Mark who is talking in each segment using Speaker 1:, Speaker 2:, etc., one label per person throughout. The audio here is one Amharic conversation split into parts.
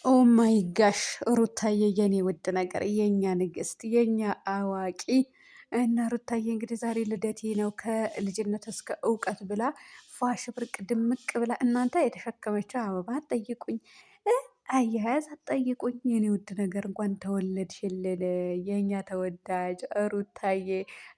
Speaker 1: ኦ ማይ ጋሽ ሩታዬ የኔ ውድ ነገር የኛ ንግስት የኛ አዋቂ እና ሩታዬ እንግዲህ ዛሬ ልደቴ ነው ከልጅነት እስከ እውቀት ብላ ፋሽ ብርቅ ድምቅ ብላ እናንተ የተሸከመችው አበባ አትጠይቁኝ፣ አያያዝ አትጠይቁኝ። የኔ ውድ ነገር እንኳን ተወለድሽልን የኛ ተወዳጅ ሩታዬ።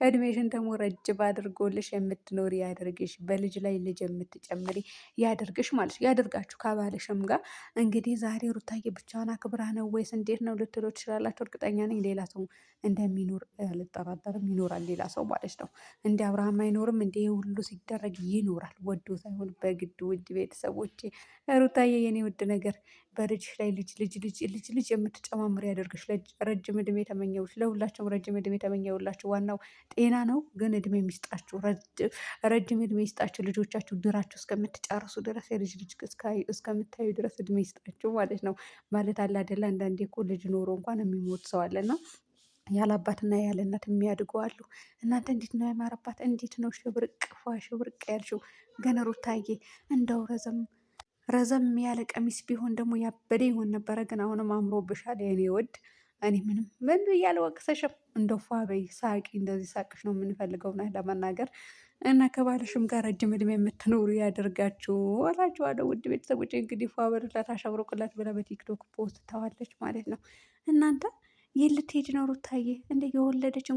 Speaker 1: እድሜሽን ደግሞ ረጅም አድርጎልሽ የምትኖሪ ያደርግሽ፣ በልጅ ላይ ልጅ የምትጨምሪ ያደርግሽ ማለት ያደርጋችሁ ከባለሽም ጋር እንግዲህ ዛሬ ሩታዬ ብቻዋን አክብራ ነው ወይስ እንዴት ነው ልትሉ ትችላላችሁ። እርግጠኛ ነኝ ሌላ ሰው እንደሚኖር አልጠራጠርም። ይኖራል ሌላ ሰው ማለት ነው። እንደ አብርሃም አይኖርም እንደ ሁሉ ሲደረግ ይኖራል። ወዶ ሳይሆን በግድ። ውድ ቤተሰቦቼ ሩታዬ የኔ ውድ ነገር በልጅሽ ላይ ልጅ የምትጨማምር ያደርግሽ። ረጅም እድሜ ተመኘውሽ። ለሁላችሁም ረጅም እድሜ ተመኘውላችሁ። ዋናው ጤና ነው፣ ግን እድሜ የሚስጣችሁ ረጅም እድሜ ይስጣችሁ። ልጆቻችሁ ድራችሁ እስከምትጨርሱ ድረስ የልጅ ልጅ እስከምታዩ ድረስ እድሜ ይስጣችሁ ማለት ነው። ማለት አለ አይደለ? አንዳንዴ እኮ ልጅ ኖሮ እንኳን የሚሞት ሰው አለና ያለ አባትና ያለ እናት የሚያድጉ አሉ። እናንተ እንዴት ነው ያማረባት? እንዴት ነው ሽብርቅ ሽብርቅ ያልሽው? ገና ሩታዬ እንደው ረዘም ያለ ቀሚስ ቢሆን ደግሞ ያበደ ይሆን ነበረ። ግን አሁንም አምሮብሻል የኔ ውድ። እኔ ምን ብያለሁ ወቅሰሽም። እንደው ፏ በይ ሳቂ። እንደዚህ ሳቅሽ ነው የምንፈልገው ና ለመናገር እና ከባለሽም ጋር ረጅም እድሜ የምትኖሩ ያደርጋችሁ እላችኋለሁ። ውድ ቤተሰቦች እንግዲህ ፏ በሉላት አሸብርቁላት ብላ በቲክቶክ ፖስት ታዋለች ማለት ነው። እናንተ የት ልትሄጂ ነው ሩታዬ? እንደ የወለደች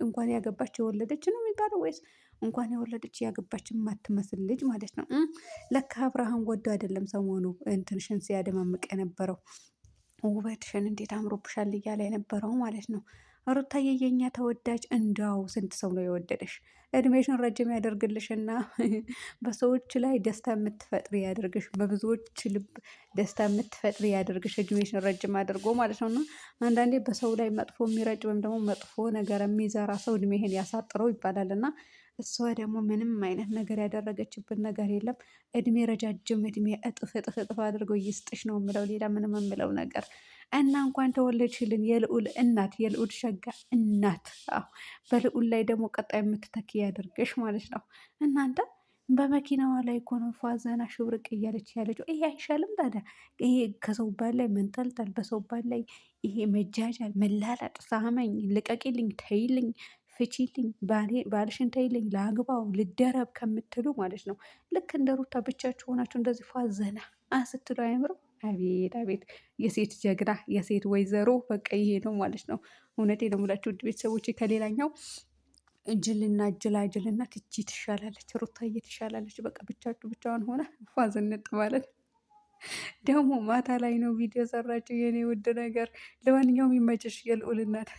Speaker 1: እንኳን ያገባች የወለደች ነው የሚባለው ወይስ እንኳን የወለደች ያገባች የማትመስል ልጅ ማለት ነው? ለካ አብርሃም ወዶ አይደለም ሰሞኑ እንትንሽን ሲያደማምቅ የነበረው ውበትሽን እንዴት አምሮብሻል እያለ የነበረው ማለት ነው። ሩታዬ የኛ ተወዳጅ፣ እንዳው ስንት ሰው ነው የወደደሽ? እድሜሽን ረጅም ያደርግልሽና በሰዎች ላይ ደስታ የምትፈጥሪ ያደርግሽ፣ በብዙዎች ልብ ደስታ የምትፈጥሪ ያደርግሽ፣ እድሜሽን ረጅም አድርጎ ማለት ነው። እና አንዳንዴ በሰው ላይ መጥፎ የሚረጭ ወይም ደግሞ መጥፎ ነገር የሚዘራ ሰው እድሜህን ያሳጥረው ይባላል። እና እሷ ደግሞ ምንም አይነት ነገር ያደረገችብን ነገር የለም። እድሜ ረጃጅም እድሜ እጥፍ አድርገው ይስጥሽ ነው የምለው። ሌላ ምንም የምለው ነገር እና እንኳን ተወለድሽልን የልዑል እናት፣ የልዑል ሸጋ እናት። አዎ በልዑል ላይ ደግሞ ቀጣይ የምትተኪ ያደርገሽ ማለት ነው። እናንተ በመኪናዋ ላይ እኮ ነው ፏዘና ሽብርቅ እያለች ያለችው። ይሄ አይሻልም ታዲያ? ይሄ ከሰው ባል ላይ መንጠልጠል፣ በሰው ባል ላይ ይሄ መጃጃል፣ መላላጥ፣ ሳመኝ፣ ልቀቂልኝ፣ ተይልኝ፣ ፍቺልኝ፣ ባልሽን ተይልኝ፣ ላግባው፣ ልደረብ ከምትሉ ማለት ነው ልክ እንደ ሩታ ብቻችሁ ሆናችሁ እንደዚህ ፏዘና ስትሉ አያምርም? አቤት አቤት! የሴት ጀግና የሴት ወይዘሮ በቃ ይሄ ነው ማለት ነው። እውነቴ ነው የምላችሁ ውድ ቤተሰቦች ከሌላኛው ጅላጅልና ትቺ ትሻላለች፣ ሩታዬ ትሻላለች። በቃ ብቻዋን ሆነ ፏዝንጥ ማለት ደግሞ ማታ ላይ ነው ቪዲዮ ሰራችው የኔ ውድ ነገር። ለማንኛውም ይመችሽ የልዑል እናት።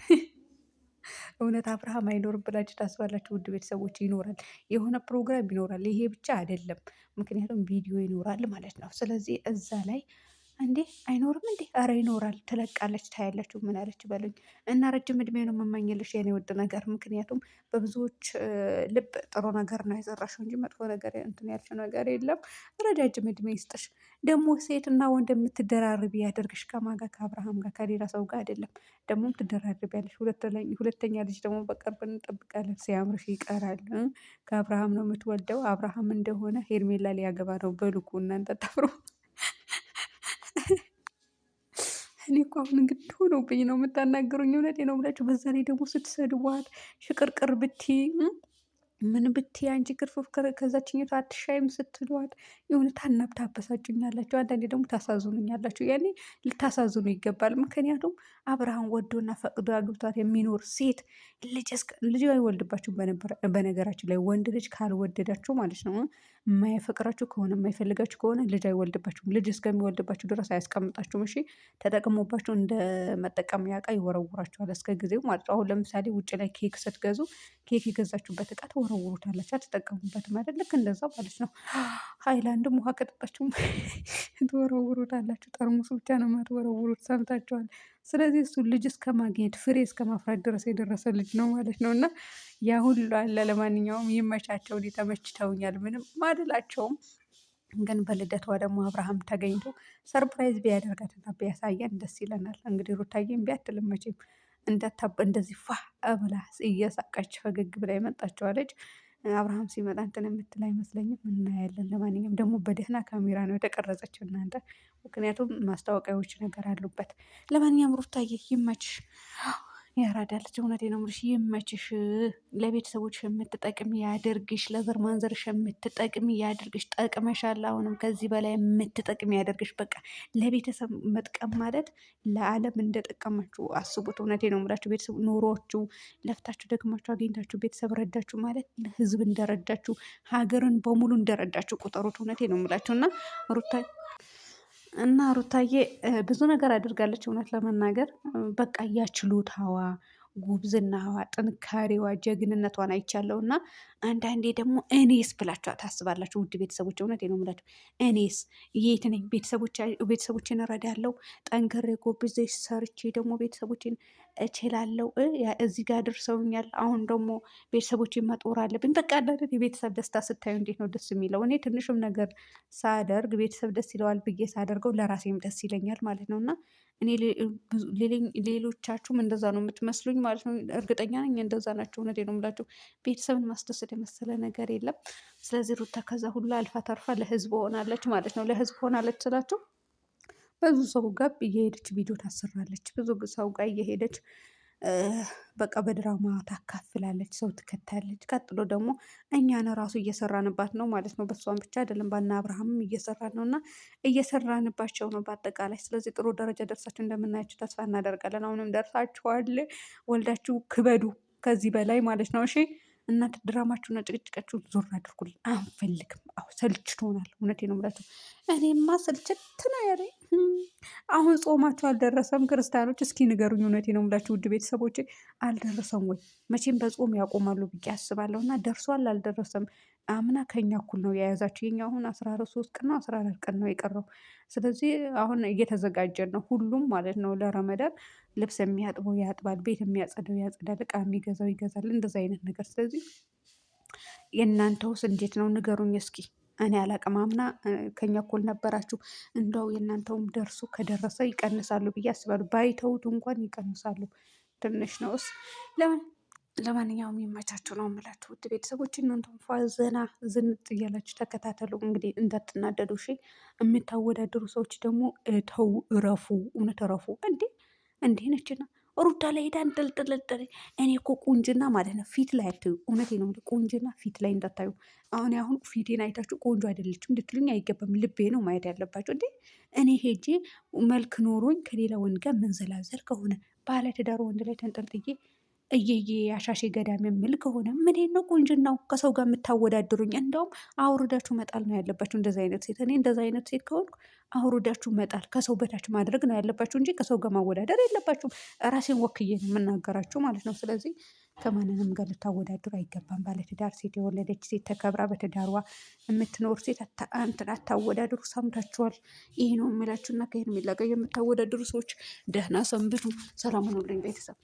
Speaker 1: እውነት አብርሃም አይኖርም ብላችሁ ታስባላችሁ? ውድ ቤተሰቦች ይኖራል፣ የሆነ ፕሮግራም ይኖራል። ይሄ ብቻ አይደለም፣ ምክንያቱም ቪዲዮ ይኖራል ማለት ነው። ስለዚህ እዛ ላይ እንዴ አይኖርም እንዴ? አረ ይኖራል። ትለቃለች፣ ታያላችሁ። ምን አለች በሉኝ። እና ረጅም እድሜ ነው የምመኝልሽ የኔ ውድ ነገር። ምክንያቱም በብዙዎች ልብ ጥሩ ነገር ነው የዘራሽው እንጂ መጥፎ ነገር እንትን ያልሽው ነገር የለም። ረጃጅም እድሜ ይስጥሽ። ደግሞ ሴትና ወንድ የምትደራርቢ ያደርግሽ። ከማን ጋር? ከአብርሃም ጋር፣ ከሌላ ሰው ጋር አይደለም። ደግሞም ትደራርቢያለሽ። ሁለተኛ ልጅ ደግሞ በቅርብ እንጠብቃለን። ሲያምርሽ ይቀራል። ከአብርሃም ነው የምትወልደው። አብርሃም እንደሆነ ሄርሜላ ሊያገባ ነው። በልኩ እናንተ ተፍሩ። እኔ እኮ አሁን እንግዲህ ሆኖብኝ ነው የምታናግሩኝ። እውነቴ ነው የምላችሁ። በዛ ላይ ደግሞ ስትሰድቧት ሽቅርቅር ምን ብቲ አንቺ ክርፍፍ ከዛችኛቱ አትሻይም ስትሏት የሆነ ታበሳጩኛላችሁ። አንዳንዴ ደግሞ ታሳዝኑኛላችሁ። ያኔ ልታሳዝኑ ይገባል። ምክንያቱም አብርሃም ወዶና ፈቅዶ አግብቷት የሚኖር ሴት ልጅ አይወልድባችሁ። በነገራችን ላይ ወንድ ልጅ ካልወደዳችሁ ማለት ነው የማያፈቅራችሁ ከሆነ የማይፈልጋችሁ ከሆነ ልጅ አይወልድባችሁም። ልጅ እስከሚወልድባችሁ ድረስ አያስቀምጣችሁም። እሺ ተጠቅሞባችሁ እንደ መጠቀሚያ እቃ ይወረውራችኋል እስከ ጊዜው ማለት ነው። አሁን ለምሳሌ ውጭ ላይ ኬክ ስትገዙ ኬክ የገዛችሁበት እቃ ትወረውሩታላችሁ፣ አትጠቀሙበትም አይደል? ልክ እንደዛ ማለት ነው። ሃይላንድም ውሃ ከጠጣችሁም ትወረውሩታላችሁ። ጠርሙሱ ብቻ ነው የማትወረውሩት። ሰምታችኋል። ስለዚህ እሱ ልጅ እስከ ማግኘት ፍሬ እስከ ማፍራት ድረስ የደረሰ ልጅ ነው ማለት ነው። እና ያ ሁሉ አለ። ለማንኛውም ይመቻቸው። እኔ ተመችተውኛል፣ ምንም ማልላቸውም። ግን በልደቷ ደግሞ አብርሃም ተገኝቶ ሰርፕራይዝ ቢያደርጋትና ቢያሳየን ደስ ይለናል። እንግዲህ ሩታዬም ቢያትልም መቼም እንደዚህ ፋ ብላ እየሳቀች ፈገግ ብላ የመጣችዋ ልጅ አብርሃም ሲመጣ እንትን የምትል አይመስለኝም። እናያለን። ለማንኛውም ደግሞ በደህና ካሜራ ነው የተቀረጸችው እናንተ፣ ምክንያቱም ማስታወቂያዎች ነገር አሉበት። ለማንኛውም ሩታዬ ይመችሽ። ያራዳ ልጅ እውነቴን ነው የምልሽ፣ ይመችሽ። ለቤተሰቦች የምትጠቅሚ ያደርግሽ፣ ለዘር ማንዘርሽ የምትጠቅሚ ያደርግሽ። ጠቅመሻል። አሁንም ከዚህ በላይ የምትጠቅሚ ያደርግሽ። በቃ ለቤተሰብ መጥቀም ማለት ለዓለም እንደጠቀማችሁ አስቡት። እውነቴን ነው የምላችሁ። ቤተሰብ ኑሯችሁ ለፍታችሁ ደክማችሁ አግኝታችሁ ቤተሰብ ረዳችሁ ማለት ህዝብ እንደረዳችሁ ሀገርን በሙሉ እንደረዳችሁ ቁጠሩት። እውነቴን ነው የምላችሁ እና ሩታዬ ብዙ ነገር አድርጋለች። እውነት ለመናገር በቃ ያችሎታዋ፣ ጉብዝናዋ፣ ጥንካሬዋ፣ ጀግንነቷን አይቻለሁ። እና አንዳንዴ ደግሞ እኔስ ብላችሁ ታስባላችሁ ውድ ቤተሰቦች። እውነቴን ነው የምላችሁ። እኔስ የት ነኝ? ቤተሰቦችን እረዳለሁ፣ ጠንክሬ ጎብዤ ሰርቼ ደግሞ ቤተሰቦችን እችላለሁ። እዚህ ጋር ደርሰውኛል። አሁን ደግሞ ቤተሰቦችን መጦር አለብኝ። በቃ አንዳንድ የቤተሰብ ደስታ ስታዩ እንዴት ነው ደስ የሚለው። እኔ ትንሹም ነገር ሳደርግ ቤተሰብ ደስ ይለዋል ብዬ ሳደርገው ለራሴም ደስ ይለኛል ማለት ነው። እና እኔ ሌሎቻችሁም እንደዛ ነው የምትመስሉኝ ማለት ነው። እርግጠኛ ነኝ እንደዛ ናቸው። እውነቴን ነው የምላችሁ። ቤተሰብን ማስደሰት የመሰለ ነገር የለም። ስለዚህ ሩታ ከዛ ሁሉ አልፋ ተርፋ ለህዝብ ሆናለች ማለት ነው። ለህዝብ ሆናለች ስላችሁ ብዙ ሰው ጋር እየሄደች ቪዲዮ ታሰራለች። ብዙ ሰው ጋር እየሄደች በቃ በድራማ ታካፍላለች፣ ሰው ትከታለች። ቀጥሎ ደግሞ እኛን ራሱ እየሰራንባት ነው ማለት ነው። በሷን ብቻ አይደለም ባና አብርሃምም እየሰራን ነው እና እየሰራንባቸው ነው በአጠቃላይ። ስለዚህ ጥሩ ደረጃ ደርሳችሁ እንደምናያችሁ ተስፋ እናደርጋለን። አሁንም ደርሳችኋል። ወልዳችሁ ክበዱ ከዚህ በላይ ማለት ነው። እሺ እናንተ ድራማችሁና ጭቅጭቃችሁን ዞር አድርጉልን፣ አንፈልግም። አሁ ሰልችቶናል። እውነቴን ነው የምላችሁ። እኔማ ስልችት ነው ያለኝ። አሁን ጾማችሁ አልደረሰም ክርስቲያኖች? እስኪ ንገሩኝ። እውነቴን ነው የምላችሁ ውድ ቤተሰቦቼ፣ አልደረሰም ወይ? መቼም በጾም ያቆማሉ ብዬ አስባለሁ። እና ደርሷል አልደረሰም? አምና ከኛ እኩል ነው የያዛችሁ። የኛ አሁን 13 ቀን ነው 14 ቀን ነው የቀረው። ስለዚህ አሁን እየተዘጋጀን ነው ሁሉም ማለት ነው ለረመዳን። ልብስ የሚያጥበው ያጥባል፣ ቤት የሚያጸደው ያጸዳል፣ እቃ የሚገዛው ይገዛል። እንደዚ አይነት ነገር። ስለዚህ የእናንተውስ እንዴት ነው ንገሩኝ እስኪ። እኔ አላቅም። አምና ከኛ እኩል ነበራችሁ። እንደው የእናንተውም ደርሶ ከደረሰ ይቀንሳሉ ብዬ አስባለሁ። ባይተውት እንኳን ይቀንሳሉ። ትንሽ ነውስ። ለማንኛውም የሚመቻችሁ ነው የምላችሁ ውድ ቤተሰቦች። እናንተም ፏ ዘና ዝንጥ እያላችሁ ተከታተሉ። እንግዲህ እንዳትናደዱ እሺ። የምታወዳድሩ ሰዎች ደግሞ ተው፣ እረፉ። እውነት እረፉ። እንዴ ነችና ሩታ ላይ ሄዳ እንጥልጥልጥል። እኔ እኮ ቁንጅና ማለት ነው ፊት ላይ አታዩ። እውነቴ ነው። ቁንጅና ፊት ላይ እንዳታዩ። አሁን ፊቴን አይታችሁ ቆንጆ አይደለችም እንድትሉኝ አይገባም። ልቤ ነው ማየት ያለባቸው። እኔ ሄጄ መልክ ኖሮኝ ከሌላ ወንድ ጋር መንዘላዘል ከሆነ ባለትዳር ወንድ ላይ ተንጠልጥዬ እየዬ አሻሼ ገዳም የምል ከሆነ ምን ነው ቁንጅናው? ከሰው ጋር የምታወዳድሩኝ? እንደውም አውርዳችሁ መጣል ነው ያለባችሁ። እንደዚ አይነት ሴት እኔ እንደዚ አይነት ሴት ከሆንኩ አውርዳችሁ መጣል፣ ከሰው በታች ማድረግ ነው ያለባችሁ እንጂ ከሰው ጋር ማወዳደር የለባችሁም። ራሴን ወክዬ ነው የምናገራችሁ ማለት ነው። ስለዚህ ከማንንም ጋር ልታወዳድሩ አይገባም። ባለትዳር ሴት፣ የወለደች ሴት፣ ተከብራ በትዳሯ የምትኖር ሴት እንትን አታወዳድሩ። ሰምታችኋል? ይህ ነው የምላችሁና ከሄርሜላ ጋር የምታወዳድሩ ሰዎች ደህና ሰንብቱ። ሰላም ሁኑልኝ ቤተሰብ።